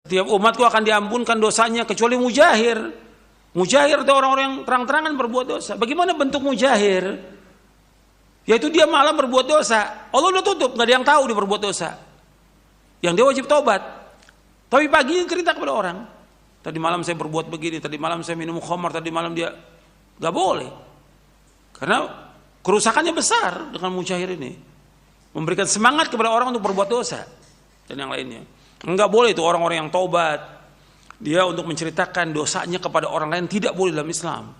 Setiap umatku akan diampunkan dosanya kecuali mujahir. Mujahir itu orang-orang yang terang-terangan berbuat dosa. Bagaimana bentuk mujahir? Yaitu dia malam berbuat dosa. Allah udah tutup, nggak ada yang tahu dia berbuat dosa. Yang dia wajib taubat. Tapi pagi cerita kepada orang. Tadi malam saya berbuat begini, tadi malam saya minum khamar, tadi malam dia nggak boleh. Karena kerusakannya besar dengan mujahir ini. Memberikan semangat kepada orang untuk berbuat dosa dan yang lainnya. Enggak boleh itu orang-orang yang taubat. Dia untuk menceritakan dosanya kepada orang lain tidak boleh dalam Islam.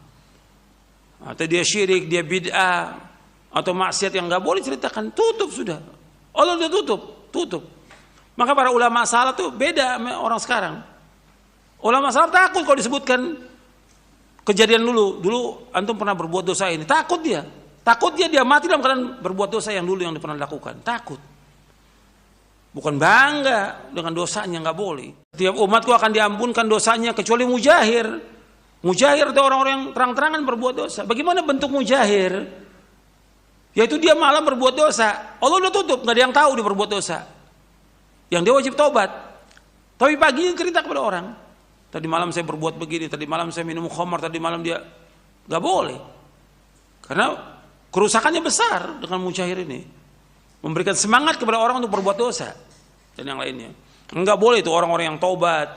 Atau dia syirik, dia bid'ah atau maksiat yang enggak boleh ceritakan, tutup sudah. Allah sudah tutup. Maka para ulama salaf tuh beda sama orang sekarang. Ulama salaf takut kalau disebutkan kejadian dulu antum pernah berbuat dosa ini, takut dia mati dalam keadaan berbuat dosa yang dulu yang dia pernah lakukan, takut. Bukan bangga dengan dosanya, nggak boleh. Setiap umatku akan diampunkan dosanya kecuali mujahir. Mujahir itu orang-orang yang terang-terangan berbuat dosa. Bagaimana bentuk mujahir? Yaitu dia malam berbuat dosa. Allah udah tutup, nggak ada yang tahu dia berbuat dosa. Yang dia wajib taubat. Tapi pagi cerita kepada orang. Tadi malam saya berbuat begini, tadi malam saya minum khamar, tadi malam dia nggak boleh. Karena kerusakannya besar dengan mujahir ini. Memberikan semangat kepada orang untuk berbuat dosa dan yang lainnya. Enggak boleh itu orang-orang yang taubat.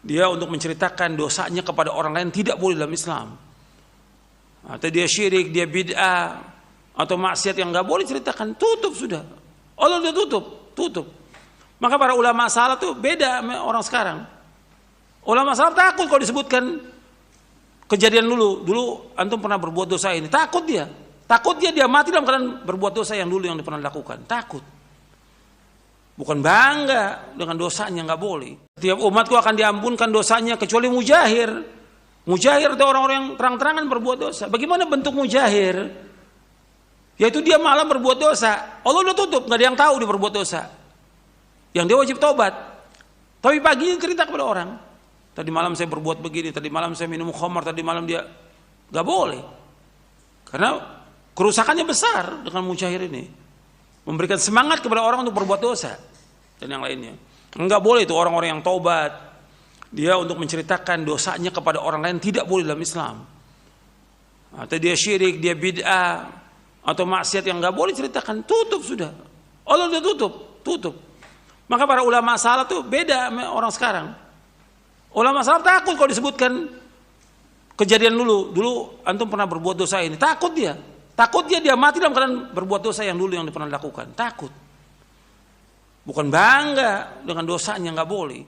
Dia untuk menceritakan dosanya kepada orang lain tidak boleh dalam Islam. Atau dia syirik, dia bid'ah atau maksiat yang enggak boleh ceritakan, tutup sudah. Allah sudah tutup. Maka para ulama salaf tuh beda sama orang sekarang. Ulama salaf takut kalau disebutkan kejadian dulu antum pernah berbuat dosa ini, takut dia mati dalam keadaan berbuat dosa yang dulu yang dia pernah lakukan, takut. Bukan bangga dengan dosanya, nggak boleh. Setiap umatku akan diampunkan dosanya kecuali mujahir. Mujahir itu orang-orang yang terang-terangan berbuat dosa. Bagaimana bentuk mujahir? Yaitu dia malam berbuat dosa. Allah udah tutup, nggak ada yang tahu dia berbuat dosa. Yang dia wajib taubat. Tapi pagi cerita kepada orang. Tadi malam saya berbuat begini, tadi malam saya minum khamar, tadi malam dia nggak boleh. Karena kerusakannya besar dengan mujahir ini. Memberikan semangat kepada orang untuk berbuat dosa dan yang lainnya. Enggak boleh itu orang-orang yang taubat. Dia untuk menceritakan dosanya kepada orang lain tidak boleh dalam Islam. Atau dia syirik, dia bid'ah atau maksiat yang enggak boleh ceritakan, tutup sudah. Allah sudah tutup. Maka para ulama salaf tuh beda sama orang sekarang. Ulama salaf takut kalau disebutkan kejadian dulu antum pernah berbuat dosa ini, takut dia mati dalam keadaan berbuat dosa yang dulu yang dia pernah lakukan, takut. Bukan bangga dengan dosanya, nggak boleh.